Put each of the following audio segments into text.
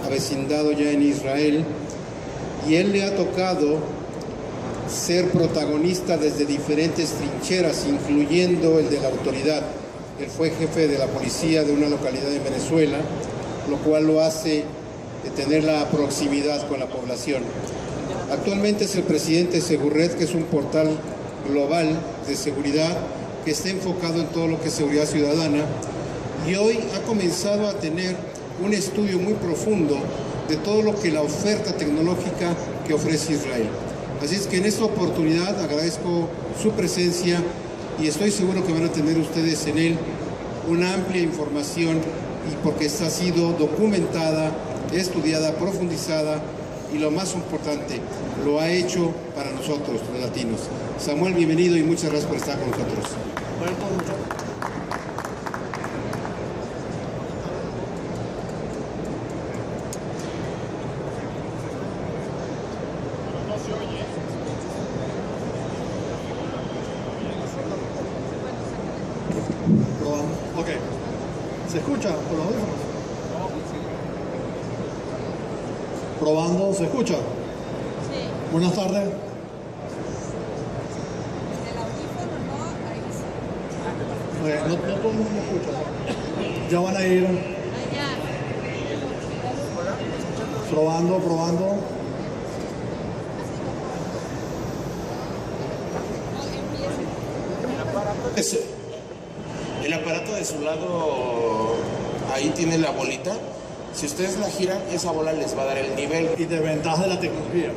avecindado ya en Israel y él le ha tocado ser protagonista desde diferentes trincheras, incluyendo el de la autoridad. Él fue jefe de la policía de una localidad en Venezuela, lo cual lo hace tener la proximidad con la población. Actualmente es el presidente de Segurred, que es un portal global de seguridad que está enfocado en todo lo que es seguridad ciudadana, y hoy ha comenzado a tener un estudio muy profundo de todo lo que la oferta tecnológica que ofrece Israel. Así es que en esta oportunidad agradezco su presencia y estoy seguro que van a tener ustedes en él una amplia información, y porque esta ha sido documentada, estudiada, profundizada y lo más importante, lo ha hecho para nosotros, los latinos. Samuel, bienvenido y muchas gracias por estar con nosotros. Ok. ¿Se escucha por los audífonos? Probando, ¿se escucha? Sí. Buenas tardes. El audífono no, ahí sí. No todo el mundo escucha. Ya van a ir Allá. probando. El aparato de su lado, ahí tiene la bolita. Si ustedes la giran, esa bola les va a dar el nivel. Y de ventajas de la tecnología.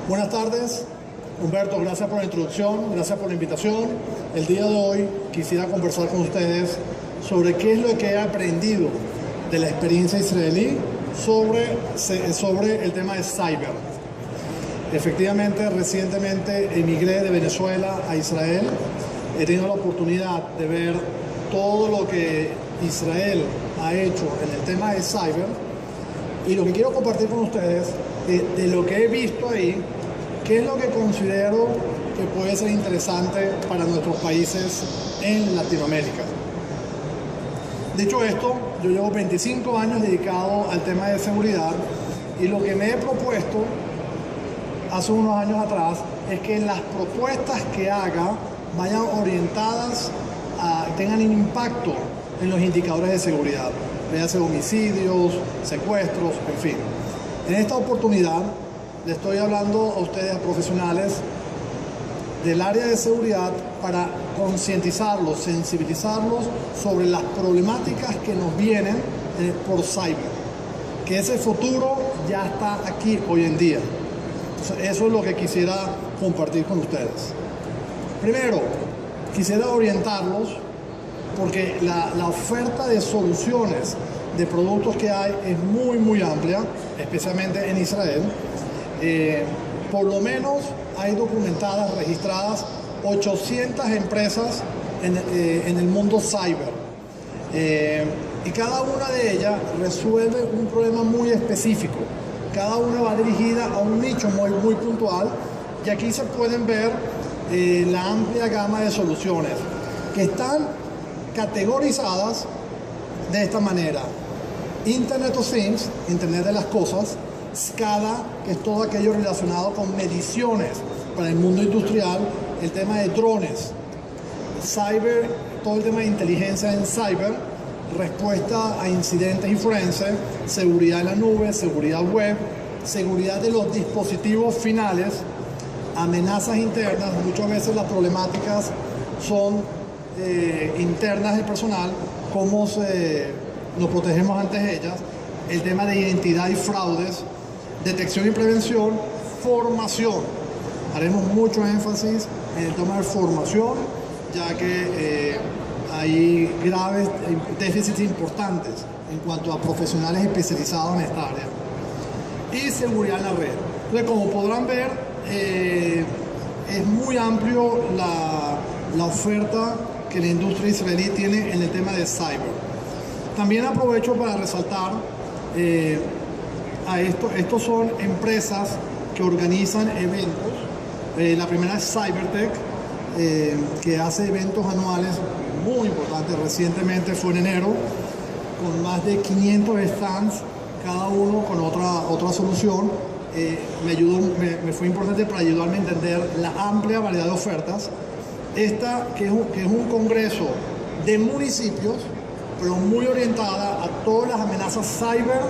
Buenas tardes. Humberto, gracias por la introducción, gracias por la invitación. El día de hoy quisiera conversar con ustedes sobre qué es lo que he aprendido de la experiencia israelí sobre el tema de cyber. Efectivamente, recientemente emigré de Venezuela a Israel. He tenido la oportunidad de ver todo lo que Israel ha hecho en el tema de cyber, y lo que quiero compartir con ustedes de lo que he visto ahí, qué es lo que considero que puede ser interesante para nuestros países en Latinoamérica. Dicho esto, yo llevo 25 años dedicado al tema de seguridad, y lo que me he propuesto hace unos años atrás es que las propuestas que haga vayan orientadas tengan un impacto en los indicadores de seguridad, ya sea homicidios, secuestros, en fin. En esta oportunidad le estoy hablando a ustedes, a profesionales del área de seguridad, para concientizarlos, sensibilizarlos sobre las problemáticas que nos vienen por cyber, que ese futuro ya está aquí hoy en día. Entonces, eso es lo que quisiera compartir con ustedes. Primero, quisiera orientarlos porque la oferta de soluciones, de productos que hay, es muy amplia, especialmente en Israel. Por lo menos hay documentadas, registradas 800 empresas en el mundo cyber. Y cada una de ellas resuelve un problema muy específico. Cada una va dirigida a un nicho muy puntual, y aquí se pueden ver la amplia gama de soluciones que están categorizadas de esta manera: Internet of Things, Internet de las Cosas; SCADA, que es todo aquello relacionado con mediciones para el mundo industrial, el tema de drones; cyber, todo el tema de inteligencia en cyber, respuesta a incidentes y forense; seguridad en la nube, seguridad web, seguridad de los dispositivos finales; amenazas internas. Muchas veces las problemáticas son internas del personal, cómo nos protegemos ante ellas; el tema de identidad y fraudes; detección y prevención; formación. Haremos mucho énfasis en el tema de formación, ya que hay graves déficits importantes en cuanto a profesionales especializados en esta área. Y seguridad en la red. Entonces, como podrán ver, es muy amplio la oferta que la industria israelí tiene en el tema de cyber. También aprovecho para resaltar estos son empresas que organizan eventos. La primera es Cybertech, que hace eventos anuales muy importantes. Recientemente fue en enero, con más de 500 stands cada uno con otra solución. Me fue importante para ayudarme a entender la amplia variedad de ofertas. Esta, que es un congreso de municipios, pero muy orientada a todas las amenazas cyber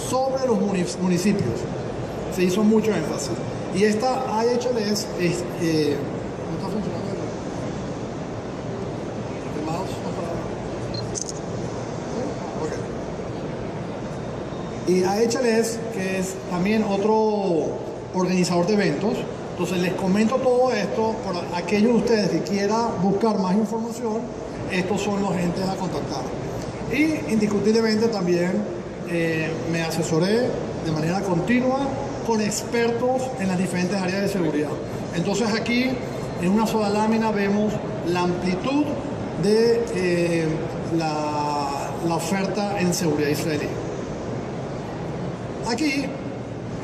sobre los municipios. Se hizo mucho énfasis. Y esta IHLS ¿no está funcionando? ¿El mouse no está? Ok. Y IHLS, que es también otro organizador de eventos. Entonces les comento todo esto por aquellos de ustedes que quieran buscar más información. Estos son los entes a contactar. Y indiscutiblemente también me asesoré de manera continua con expertos en las diferentes áreas de seguridad. Entonces aquí en una sola lámina vemos la amplitud de la oferta en seguridad israelí. Aquí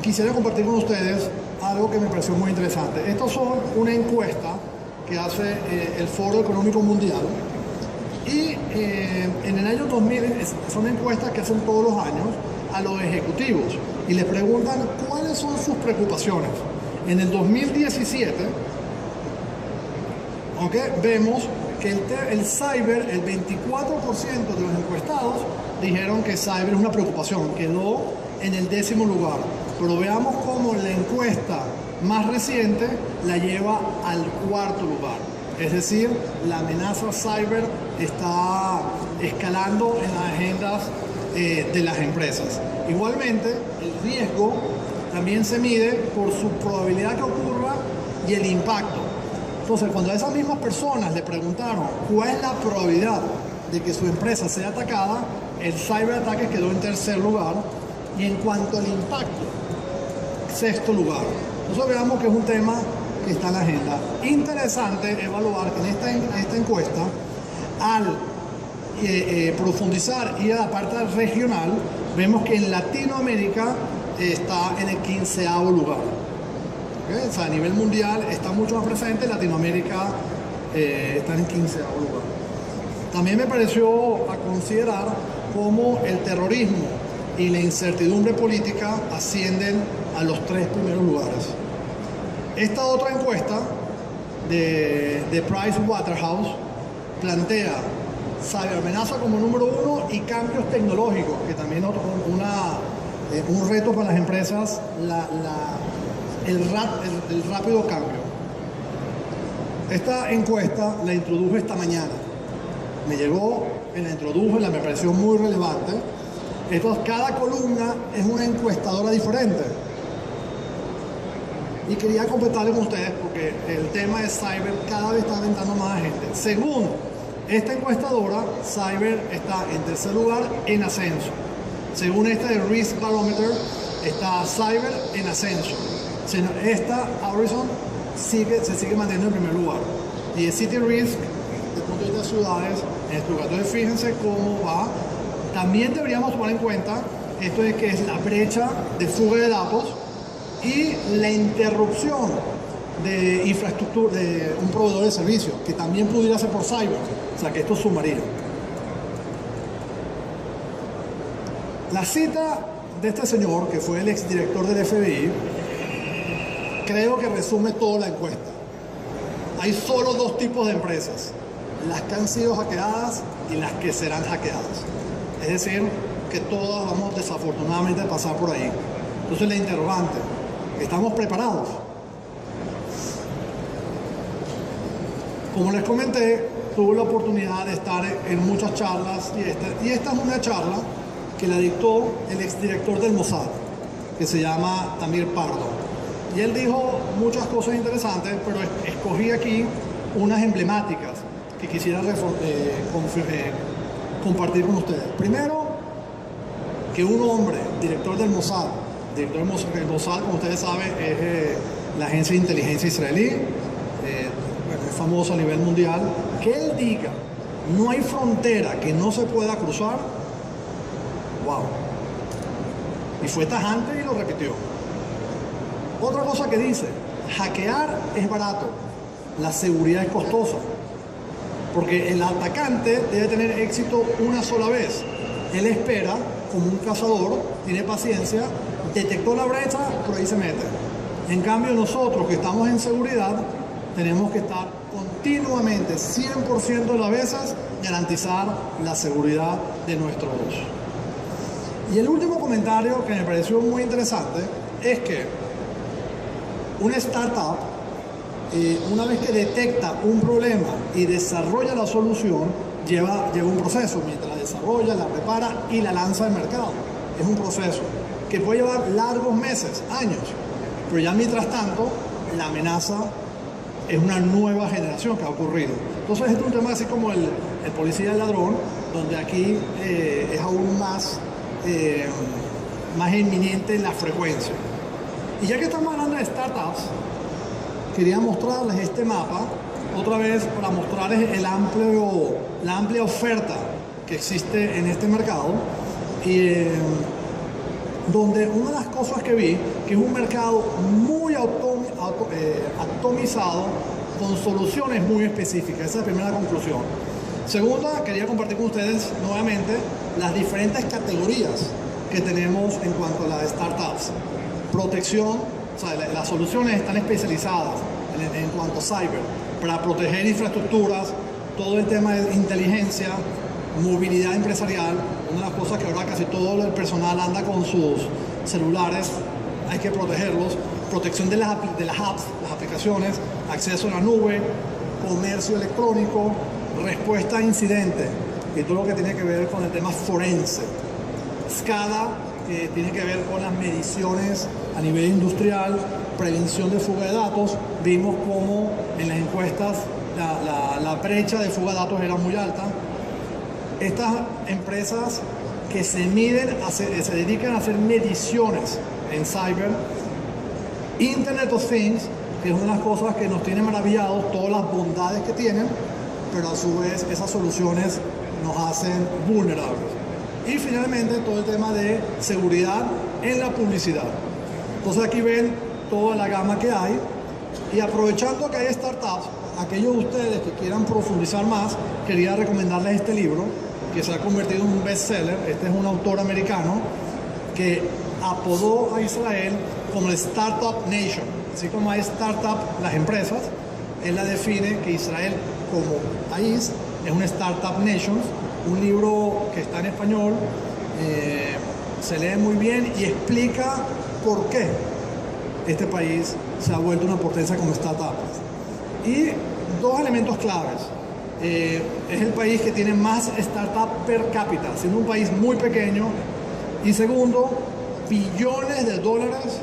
quisiera compartir con ustedes algo que me pareció muy interesante. Estos son una encuesta que hace el Foro Económico Mundial. Y en el año 2000 son encuestas que hacen todos los años a los ejecutivos y les preguntan cuáles son sus preocupaciones. En el 2017, vemos que el cyber, el 24% de los encuestados dijeron que cyber es una preocupación, quedó en el 10º lugar. Pero veamos cómo la encuesta más reciente la lleva al 4º lugar. Es decir, la amenaza cyber está escalando en las agendas de las empresas. Igualmente, el riesgo también se mide por su probabilidad que ocurra y el impacto. Entonces, cuando a esas mismas personas le preguntaron cuál es la probabilidad de que su empresa sea atacada, el ciberataque quedó en 3er lugar y en cuanto al impacto, 6º lugar. Entonces veamos que es un tema que está en la agenda. Interesante evaluar que en esta encuesta, al profundizar y a la parte regional, vemos que en Latinoamérica está en el 15º lugar. ¿Okay? O sea, a nivel mundial está mucho más presente, Latinoamérica está en el 15º lugar. También me pareció a considerar cómo el terrorismo y la incertidumbre política ascienden a los 3 primeros lugares. Esta otra encuesta de Pricewaterhouse plantea ciberamenaza como número 1 y cambios tecnológicos, que también es un reto para las empresas, el rápido cambio. Esta encuesta la introduje esta mañana. Me llegó, la introduje, me pareció muy relevante. Cada columna es una encuestadora diferente. Y quería completarle con ustedes porque el tema de cyber cada vez está aventando más gente. Según esta encuestadora, cyber está en 3er lugar en ascenso. Según esta de Risk Barometer, está cyber en ascenso. Esta Horizon se sigue manteniendo en primer lugar. Y el City Risk, desde el punto de vista de ciudades, en este lugar. Entonces fíjense cómo va. También deberíamos tomar en cuenta esto de que es la brecha de fuga de datos y la interrupción de infraestructura de un proveedor de servicios, que también pudiera ser por cyber, o sea que esto sumaría. La cita de este señor, que fue el exdirector del FBI, creo que resume toda la encuesta. Hay solo 2 tipos de empresas, las que han sido hackeadas y las que serán hackeadas. Es decir, que todas vamos desafortunadamente a pasar por ahí. Entonces la interrogante, ¿estamos preparados? Como les comenté, tuve la oportunidad de estar en muchas charlas y esta es una charla que la dictó el exdirector del Mossad, que se llama Tamir Pardo. Y él dijo muchas cosas interesantes, pero escogí aquí unas emblemáticas que quisiera compartir con ustedes. Primero, que un hombre, director del Mossad, el Mossad, como ustedes saben, es la agencia de inteligencia israelí, es famoso a nivel mundial, que él diga, no hay frontera que no se pueda cruzar, wow. Y fue tajante y lo repitió. Otra cosa que dice, hackear es barato, la seguridad es costosa, porque el atacante debe tener éxito una sola vez. Él espera como un cazador, tiene paciencia, detectó la brecha, pero ahí se mete. En cambio, nosotros que estamos en seguridad, tenemos que estar continuamente, 100% de las veces, garantizar la seguridad de nuestros uso. Y el último comentario que me pareció muy interesante es que una startup, una vez que detecta un problema y desarrolla la solución, lleva un proceso, mientras la desarrolla, la prepara y la lanza al mercado. Es un proceso que puede llevar largos meses, años, pero ya mientras tanto, la amenaza es una nueva generación que ha ocurrido. Entonces, este es un tema así como el policía y el ladrón, donde aquí es aún más inminente la frecuencia. Y ya que estamos hablando de startups, quería mostrarles este mapa, otra vez para mostrarles la amplia oferta que existe en este mercado, y donde una de las cosas que vi, que es un mercado muy atomizado, con soluciones muy específicas. Esa es la primera conclusión. Segunda, quería compartir con ustedes nuevamente las diferentes categorías que tenemos en cuanto a las startups. Protección, o sea, las soluciones están especializadas en cuanto a cyber, para proteger infraestructuras, todo el tema de inteligencia, movilidad empresarial. Una de las cosas que ahora casi todo el personal anda con sus celulares, hay que protegerlos. Protección de las apps, las aplicaciones, acceso a la nube, comercio electrónico, respuesta a incidentes y todo lo que tiene que ver con el tema forense. SCADA, que tiene que ver con las mediciones a nivel industrial, prevención de fuga de datos. Vimos cómo en las encuestas la brecha de fuga de datos era muy alta. Estas empresas que se dedican a hacer mediciones en cyber. Internet of Things, que es una de las cosas que nos tiene maravillados, todas las bondades que tienen, pero a su vez esas soluciones nos hacen vulnerables. Y finalmente todo el tema de seguridad en la publicidad. Entonces aquí ven toda la gama que hay, y aprovechando que hay startups, aquellos de ustedes que quieran profundizar más, quería recomendarles este libro que se ha convertido en un bestseller. Este es un autor americano que apodó a Israel como el Startup Nation. Así como hay startup, las empresas, él la define que Israel como país es una Startup Nation. Un libro que está en español, se lee muy bien y explica por qué este país se ha vuelto una potencia como startups. Y dos elementos claves. Es el país que tiene más startup per cápita, siendo un país muy pequeño. Y segundo, billones de dólares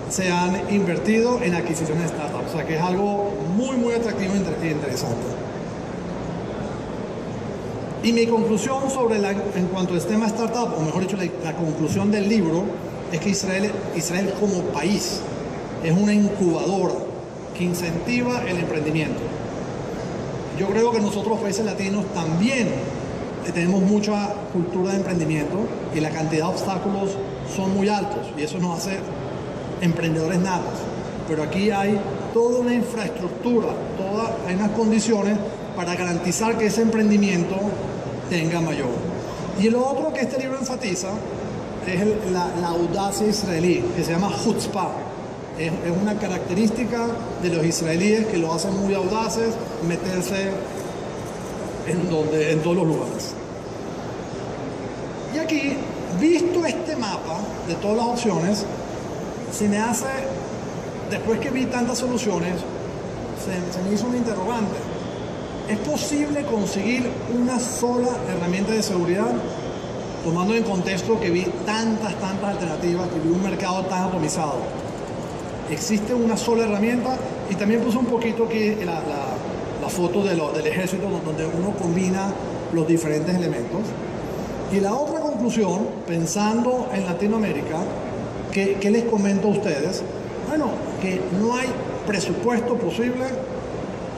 se han invertido en adquisiciones de startups. O sea que es algo muy atractivo e interesante. Y mi conclusión en cuanto al tema startup, o mejor dicho, la conclusión del libro, es que Israel como país es una incubadora que incentiva el emprendimiento. Yo creo que nosotros, los países latinos, también tenemos mucha cultura de emprendimiento y la cantidad de obstáculos son muy altos, y eso nos hace emprendedores natos. Pero aquí hay toda una infraestructura, hay unas condiciones para garantizar que ese emprendimiento tenga mayor. Y lo otro que este libro enfatiza es la audacia israelí, que se llama chutzpah. Es una característica de los israelíes que lo hacen muy audaces, meterse en todos los lugares. Y aquí, visto este mapa de todas las opciones, se me hace, después que vi tantas soluciones, se me hizo un interrogante. ¿Es posible conseguir una sola herramienta de seguridad? Tomando en contexto que vi tantas alternativas, que vi un mercado tan atomizado. ¿Existe una sola herramienta? Y también puse un poquito aquí la foto del ejército, donde uno combina los diferentes elementos. Y la otra conclusión, pensando en Latinoamérica, ¿qué les comento a ustedes? Bueno, que no hay presupuesto posible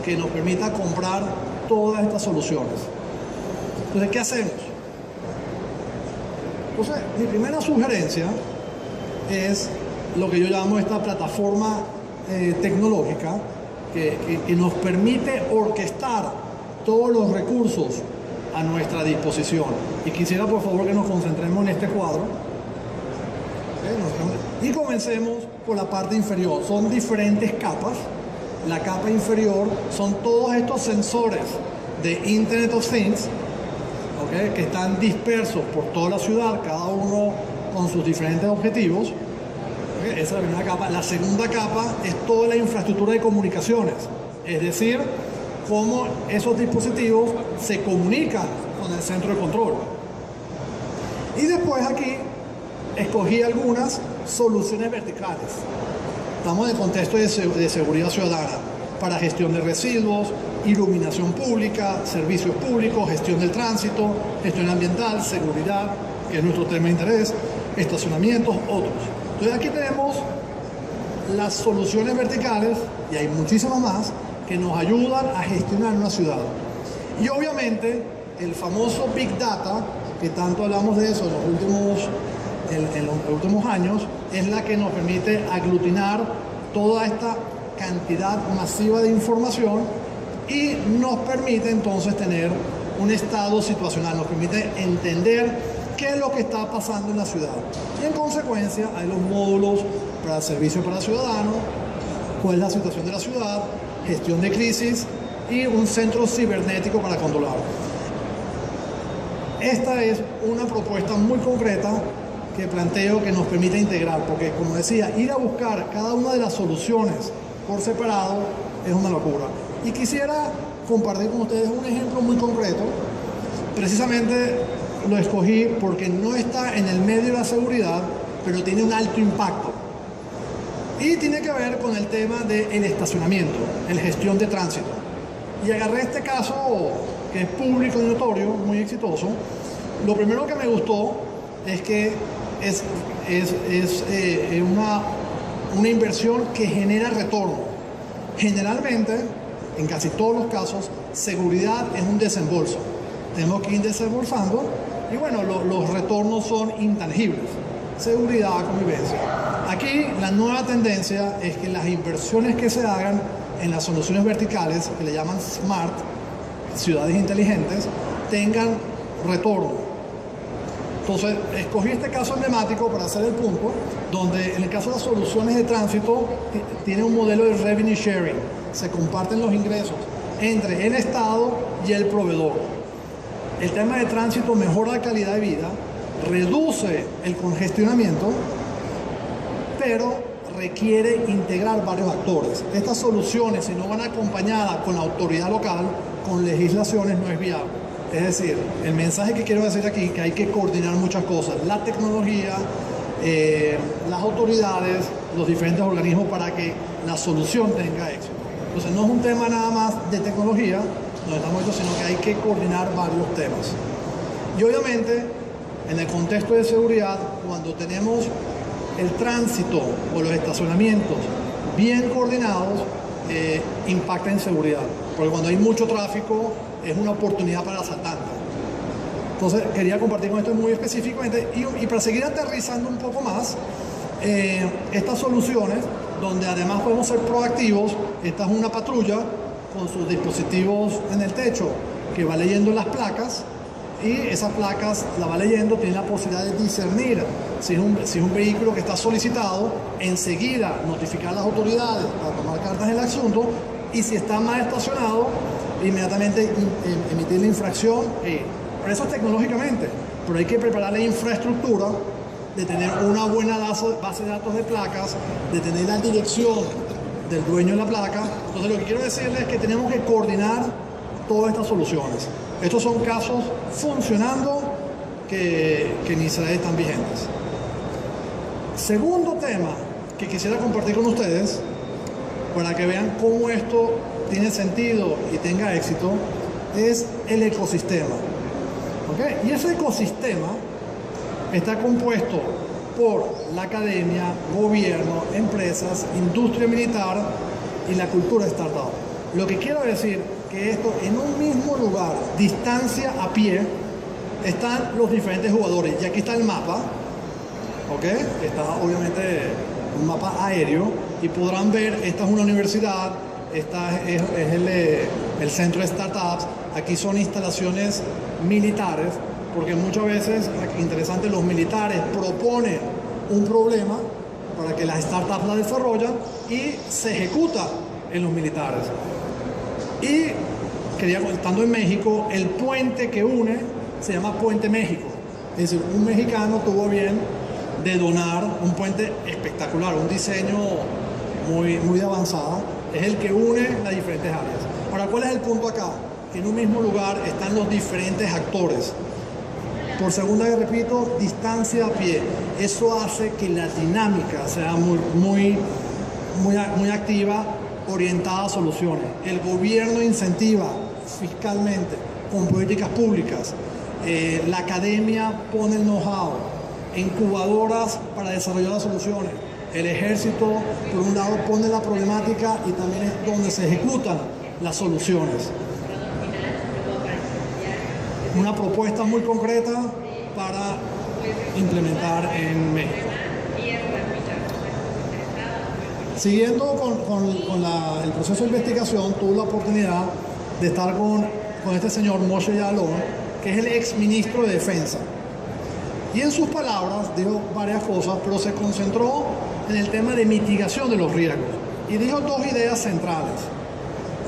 que nos permita comprar todas estas soluciones. Entonces, ¿qué hacemos? Entonces, mi primera sugerencia es lo que yo llamo esta plataforma tecnológica que nos permite orquestar todos los recursos a nuestra disposición. Y quisiera por favor que nos concentremos en este cuadro. Y comencemos por la parte inferior. Son diferentes capas. La capa inferior son todos estos sensores de Internet of Things, ¿okay?, que están dispersos por toda la ciudad, cada uno con sus diferentes objetivos. ¿Okay? Esa es la primera capa. La segunda capa es toda la infraestructura de comunicaciones, es decir, cómo esos dispositivos se comunican con el centro de control. Y después aquí escogí algunas soluciones verticales. Estamos en el contexto de seguridad ciudadana para gestión de residuos, iluminación pública, servicios públicos, gestión del tránsito, gestión ambiental, seguridad, que es nuestro tema de interés, estacionamientos, otros. Entonces aquí tenemos las soluciones verticales, y hay muchísimas más, que nos ayudan a gestionar una ciudad. Y obviamente el famoso Big Data, que tanto hablamos de eso en los últimos años, es la que nos permite aglutinar toda esta cantidad masiva de información y nos permite entonces tener un estado situacional, nos permite entender qué es lo que está pasando en la ciudad. Y en consecuencia hay los módulos para el servicio para ciudadanos, cuál es la situación de la ciudad, gestión de crisis y un centro cibernético para controlar. Esta es una propuesta muy concreta que planteo que nos permite integrar, porque como decía, ir a buscar cada una de las soluciones por separado es una locura. Y quisiera compartir con ustedes un ejemplo muy concreto. Precisamente lo escogí porque no está en el medio de la seguridad, pero tiene un alto impacto. Y tiene que ver con el tema del estacionamiento, la gestión de tránsito. Y agarré este caso que es público y notorio, muy exitoso. Lo primero que me gustó es que es una inversión que genera retorno. Generalmente, en casi todos los casos, seguridad es un desembolso. Tenemos que ir desembolsando y bueno, los retornos son intangibles. Seguridad, convivencia. Aquí la nueva tendencia es que las inversiones que se hagan en las soluciones verticales, que le llaman SMART, ciudades inteligentes, tengan retorno. Entonces, escogí este caso emblemático para hacer el punto, donde en el caso de las soluciones de tránsito, tiene un modelo de revenue sharing. Se comparten los ingresos entre el Estado y el proveedor. El tema de tránsito mejora la calidad de vida, reduce el congestionamiento, pero requiere integrar varios actores. Estas soluciones, si no van acompañadas con la autoridad local, con legislaciones, no es viable. Es decir, el mensaje que quiero decir aquí es que hay que coordinar muchas cosas. La tecnología, las autoridades, los diferentes organismos para que la solución tenga éxito. Entonces no es un tema nada más de tecnología, no estamos diciendo, sino que hay que coordinar varios temas. Y obviamente, en el contexto de seguridad, cuando tenemos el tránsito o los estacionamientos bien coordinados, impacta en seguridad. Porque cuando hay mucho tráfico, es una oportunidad para el asaltante. Entonces, quería compartir con esto muy específicamente y para seguir aterrizando un poco más, estas soluciones, donde además podemos ser proactivos. Esta es una patrulla con sus dispositivos en el techo que va leyendo las placas y esas placas la va leyendo, tiene la posibilidad de discernir si es un vehículo que está solicitado, enseguida notificar a las autoridades para tomar cartas en el asunto y si está mal estacionado, inmediatamente emitir la infracción. Pero eso es tecnológicamente, pero hay que preparar la infraestructura de tener una buena base de datos de placas, de tener la dirección del dueño de la placa. Entonces lo que quiero decirles es que tenemos que coordinar todas estas soluciones. Estos son casos funcionando que en Israel están vigentes. Segundo tema que quisiera compartir con ustedes, para que vean cómo esto tiene sentido y tenga éxito, es el ecosistema. ¿Okay? Y ese ecosistema está compuesto por la academia, gobierno, empresas, industria militar y la cultura startup. Lo que quiero decir que esto en un mismo lugar, distancia a pie, están los diferentes jugadores. Y aquí está el mapa, ¿ok? Está obviamente un mapa aéreo y podrán ver, esta es una universidad, esta es el centro de startups, aquí son instalaciones militares, porque muchas veces, interesante, los militares proponen un problema para que las startups la desarrollan y se ejecuta en los militares. Y estando en México, el puente que une se llama Puente México. Es decir, un mexicano tuvo bien de donar un puente espectacular, un diseño muy avanzado, es el que une las diferentes áreas. Ahora, ¿cuál es el punto acá? Que en un mismo lugar están los diferentes actores. Por segunda vez repito, distancia a pie. Eso hace que la dinámica sea muy activa, orientada a soluciones. El gobierno incentiva fiscalmente con políticas públicas. La academia pone el know-how, incubadoras para desarrollar las soluciones. El ejército, por un lado, pone la problemática y también es donde se ejecutan las soluciones. Una propuesta muy concreta para implementar en México. Siguiendo con el proceso de investigación, tuve la oportunidad de estar con este señor Moshe Yaalon, que es el ex ministro de Defensa. Y en sus palabras dijo varias cosas, pero se concentró en el tema de mitigación de los riesgos. Y dijo dos ideas centrales.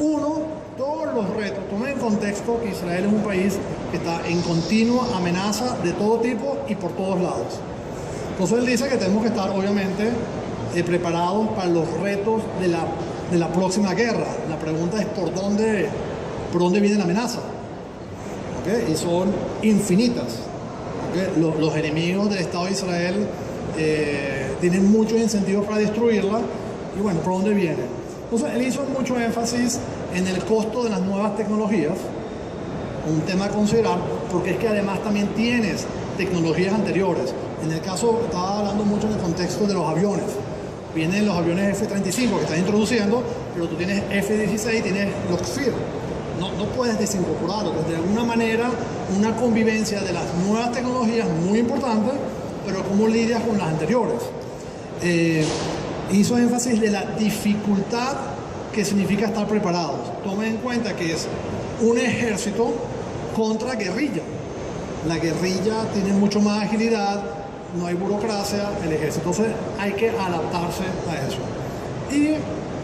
Uno, todos los retos. Tomen en contexto que Israel es un país que está en continua amenaza de todo tipo y por todos lados. Entonces él dice que tenemos que estar, obviamente, preparados para los retos de la próxima guerra. La pregunta es por dónde viene la amenaza. ¿Okay? Y son infinitas. ¿Okay? Los enemigos del Estado de Israel tienen muchos incentivos para destruirla. Y bueno, ¿por dónde viene? Entonces él hizo mucho énfasis en el costo de las nuevas tecnologías, un tema a considerar, porque es que además también tienes tecnologías anteriores. En el caso, estaba hablando mucho en el contexto de los aviones. Vienen los aviones F-35 que están introduciendo, pero tú tienes F-16, tienes los FIR. No puedes desincorporarlo. De alguna manera, una convivencia de las nuevas tecnologías muy importante, pero cómo lidias con las anteriores. Hizo énfasis de la dificultad que significa estar preparados. Tomen en cuenta que es un ejército contra guerrilla. La guerrilla tiene mucho más agilidad, no hay burocracia, el ejército. Entonces hay que adaptarse a eso. Y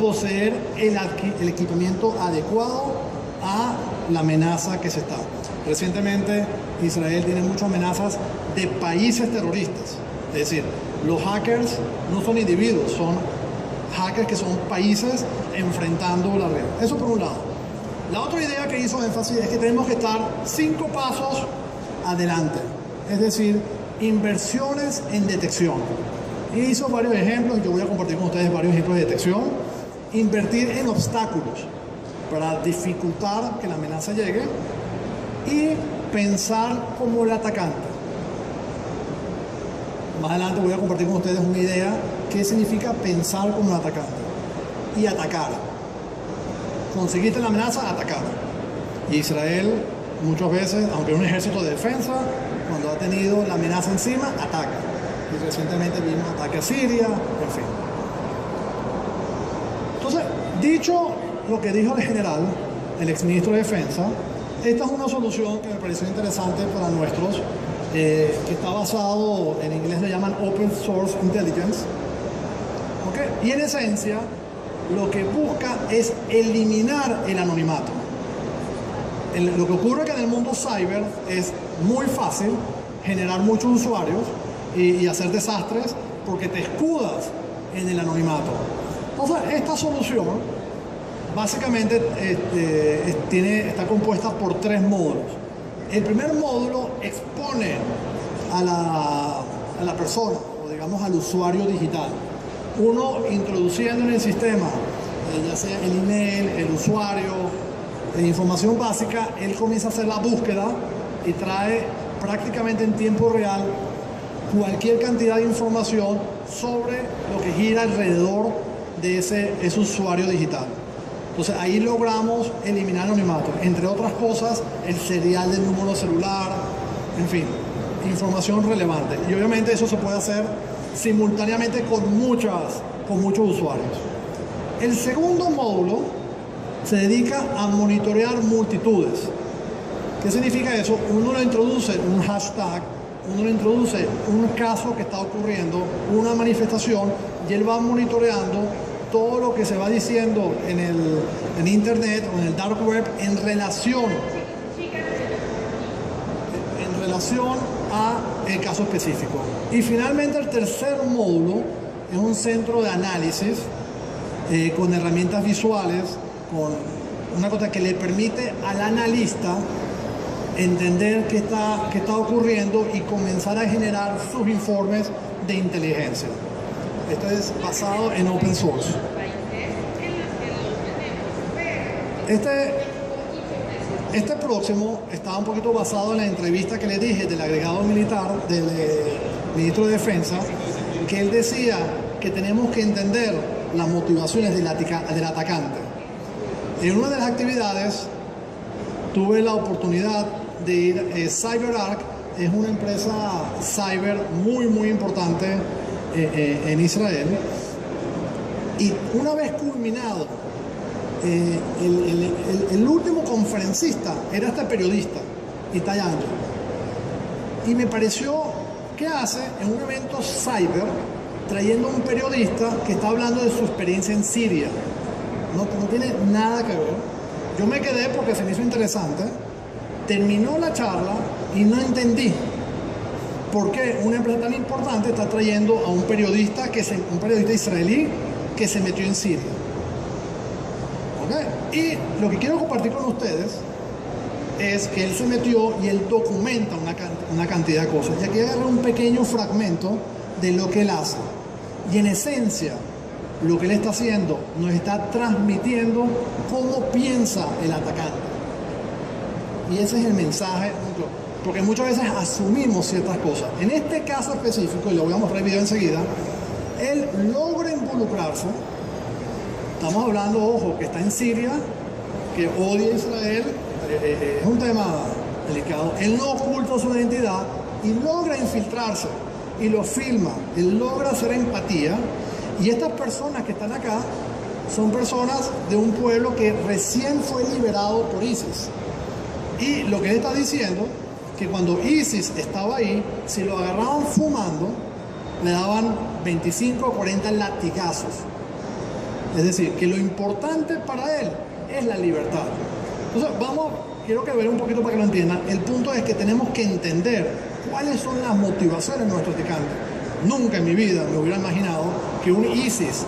poseer el equipamiento adecuado a la amenaza que se está. Recientemente Israel tiene muchas amenazas de países terroristas. Es decir, los hackers no son individuos, son hackers que son países enfrentando la red. Eso por un lado. La otra idea que hizo énfasis es que tenemos que estar 5 pasos adelante. Es decir, inversiones en detección. Y hizo varios ejemplos, y yo voy a compartir con ustedes varios ejemplos de detección. Invertir en obstáculos para dificultar que la amenaza llegue y pensar como el atacante. Más adelante voy a compartir con ustedes una idea qué significa pensar como un atacante y atacar. Conseguiste la amenaza, atacar. Y Israel muchas veces, aunque es un ejército de defensa, cuando ha tenido la amenaza encima, ataca. Y recientemente vimos ataque a Siria, en fin. Entonces, dicho lo que dijo el general, el exministro de Defensa, esta es una solución que me pareció interesante para nuestros, que está basado, en inglés le llaman Open Source Intelligence. ¿Okay? Y en esencia, lo que busca es eliminar el anonimato. Lo que ocurre que en el mundo cyber es muy fácil generar muchos usuarios y hacer desastres porque te escudas en el anonimato. Entonces, esta solución básicamente está compuesta por 3 módulos. El primer módulo expone a la persona, o digamos al usuario digital. Uno introduciendo en el sistema, ya sea el email, el usuario, información básica, él comienza a hacer la búsqueda y trae prácticamente en tiempo real cualquier cantidad de información sobre lo que gira alrededor de ese usuario digital. Entonces ahí logramos eliminar el anonimato, entre otras cosas el serial del número celular, en fin, información relevante. Y obviamente eso se puede hacer simultáneamente con muchos usuarios. El segundo módulo se dedica a monitorear multitudes. ¿Qué significa eso? Uno le introduce un hashtag, uno le introduce un caso que está ocurriendo, una manifestación, y él va monitoreando todo lo que se va diciendo en internet o en el dark web en relación a el caso específico. Y finalmente el tercer módulo es un centro de análisis con herramientas visuales, con una cosa que le permite al analista entender qué está ocurriendo y comenzar a generar sus informes de inteligencia. Esto es basado en open source. Este próximo estaba un poquito basado en la entrevista que le dije del agregado militar del ministro de Defensa, que él decía que tenemos que entender las motivaciones del atacante. En una de las actividades tuve la oportunidad de ir, CyberArk es una empresa cyber muy importante en Israel, y una vez culminado el último conferencista era este periodista, Itay Angel, y me pareció que hace en un evento cyber trayendo a un periodista que está hablando de su experiencia en Siria. No tiene nada que ver. Yo me quedé porque se me hizo interesante. Terminó la charla y no entendí por qué una empresa tan importante está trayendo a un periodista israelí que se metió en Siria. ¿Okay? Y lo que quiero compartir con ustedes es que él se metió y él documenta una cantidad de cosas. Y aquí agarré un pequeño fragmento de lo que él hace. Y en esencia, lo que él está haciendo nos está transmitiendo cómo piensa el atacante. Y ese es el mensaje, porque muchas veces asumimos ciertas cosas. En este caso específico, y le voy a mostrar el video enseguida, él logra involucrarse. Estamos hablando, ojo, que está en Siria, que odia a Israel, es un tema delicado. Él no oculta su identidad y logra infiltrarse y lo filma. Él logra hacer empatía. Y estas personas que están acá son personas de un pueblo que recién fue liberado por ISIS. Y lo que él está diciendo, que cuando ISIS estaba ahí, si lo agarraban fumando, le daban 25 o 40 latigazos. Es decir, que lo importante para él es la libertad. Entonces, quiero que vean un poquito para que lo entiendan. El punto es que tenemos que entender cuáles son las motivaciones de nuestros atacantes. Nunca en mi vida me hubiera imaginado que un ISIS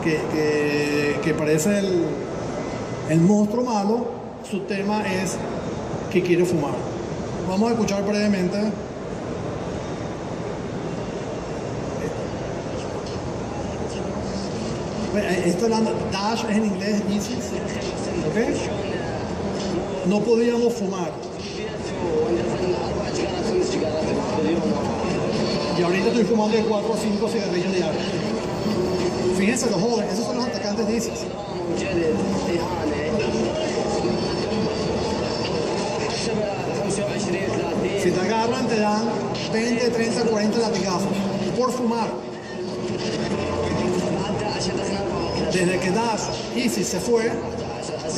que parece el monstruo malo, su tema es que quiere fumar. Vamos a escuchar brevemente. Esto hablando, Daesh es en inglés ISIS, ¿ok? No podíamos fumar. Y ahorita estoy fumando de 4 o 5 cigarrillos diarios. Fíjense los jóvenes, esos son los atacantes de ISIS. Si te agarran, te dan 20, 30, 40 latigazos por fumar. Desde que Daesh, ISIS se fue,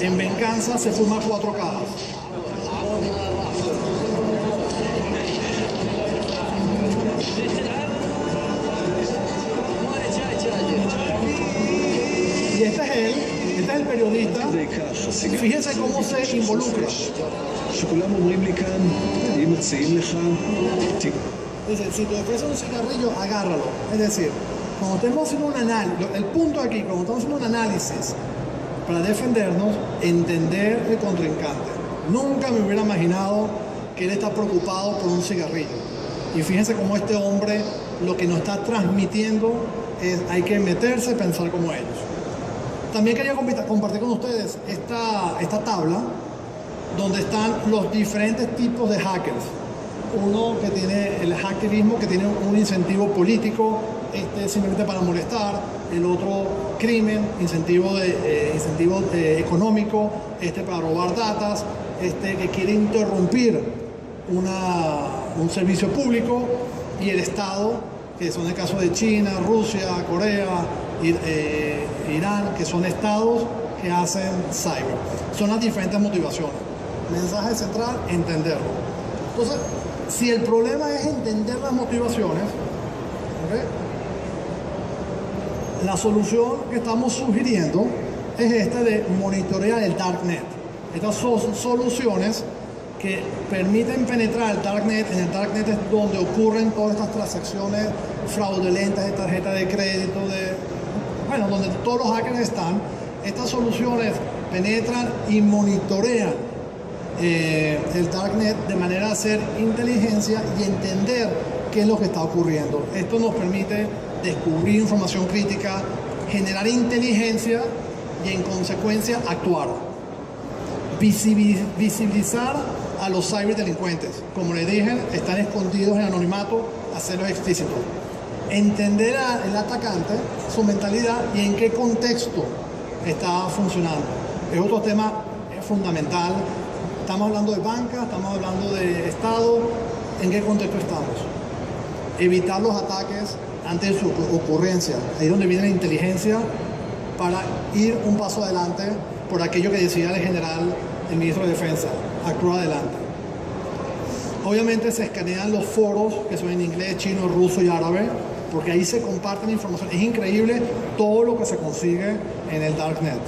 en venganza se fuma 4 cajas. Y este es él, este es el periodista. Fíjense cómo se involucra. Dice, si te ofrecen un cigarrillo, agárralo. Es decir, cuando estemos haciendo un análisis, el punto aquí, cuando estamos haciendo un análisis para defendernos, entender el contrincante. Nunca me hubiera imaginado que él está preocupado por un cigarrillo. Y fíjense cómo este hombre lo que nos está transmitiendo es hay que meterse y pensar como ellos. También quería compartir con ustedes esta tabla donde están los diferentes tipos de hackers. Uno que tiene el hackerismo, que tiene un incentivo político, simplemente para molestar. El otro crimen, incentivo económico, para robar datos, que quiere interrumpir un servicio público. Y el Estado, que son el caso de China, Rusia, Corea, Irán, que son estados que hacen cyber. Son las diferentes motivaciones. Mensaje central, entenderlo. Entonces, si el problema es entender las motivaciones, ¿ok?, la solución que estamos sugiriendo es esta de monitorear el Darknet. Estas son soluciones que permiten penetrar el Darknet. En el Darknet es donde ocurren todas estas transacciones fraudulentas de tarjeta de crédito, donde todos los hackers están. Estas soluciones penetran y monitorean el Darknet de manera de hacer inteligencia y entender qué es lo que está ocurriendo. Esto nos permite descubrir información crítica, generar inteligencia y en consecuencia actuar. Visibilizar a los ciberdelincuentes. Como les dije, están escondidos en anonimato, hacerlos explícitos. Entender al atacante, su mentalidad y en qué contexto está funcionando. Es otro tema fundamental. Estamos hablando de banca, estamos hablando de Estado. ¿En qué contexto estamos? Evitar los ataques antes de su ocurrencia. Ahí es donde viene la inteligencia para ir un paso adelante por aquello que decía el general, el ministro de Defensa, actuar adelante. Obviamente se escanean los foros que son en inglés, chino, ruso y árabe, porque ahí se comparten información. Es increíble todo lo que se consigue en el Darknet.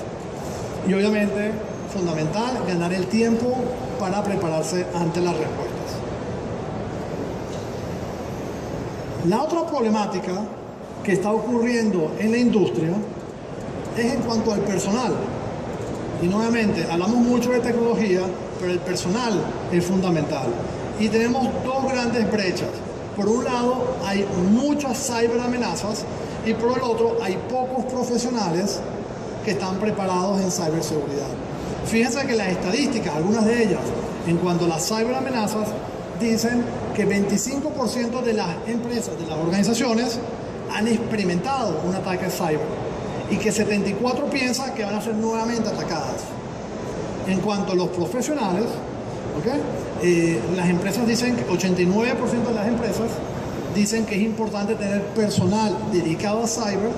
Y obviamente, fundamental, ganar el tiempo para prepararse ante las respuestas. La otra problemática que está ocurriendo en la industria es en cuanto al personal. Y nuevamente, hablamos mucho de tecnología, pero el personal es fundamental. Y tenemos dos grandes brechas. Por un lado, hay muchas ciberamenazas y por el otro, hay pocos profesionales que están preparados en ciberseguridad. Fíjense que las estadísticas, algunas de ellas, en cuanto a las ciberamenazas, dicen que 25% de las empresas, de las organizaciones, han experimentado un ataque cyber y que 74% piensan que van a ser nuevamente atacadas. En cuanto a los profesionales, las empresas dicen que 89% de las empresas dicen que es importante tener personal dedicado a cyber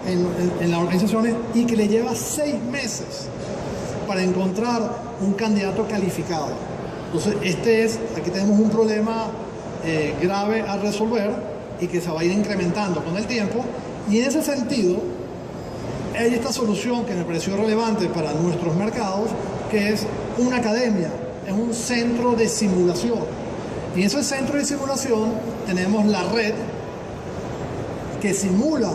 en las organizaciones y que le lleva 6 meses para encontrar un candidato calificado. Entonces, aquí tenemos un problema grave a resolver y que se va a ir incrementando con el tiempo. Y en ese sentido, hay esta solución que me pareció relevante para nuestros mercados, que es una academia, es un centro de simulación. Y en ese centro de simulación tenemos la red que simula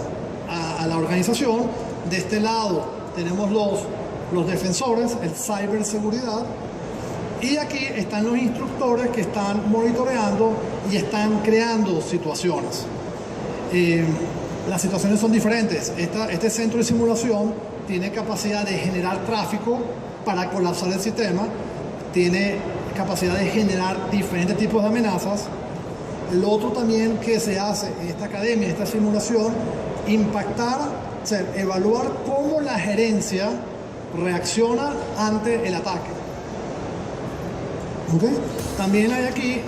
a la organización. De este lado tenemos los defensores, el ciberseguridad. Y aquí están los instructores que están monitoreando y están creando situaciones. Las situaciones son diferentes. Este centro de simulación tiene capacidad de generar tráfico para colapsar el sistema, tiene capacidad de generar diferentes tipos de amenazas. Lo otro también que se hace en esta academia, en esta simulación, impactar, evaluar cómo la gerencia reacciona ante el ataque. También hay aquí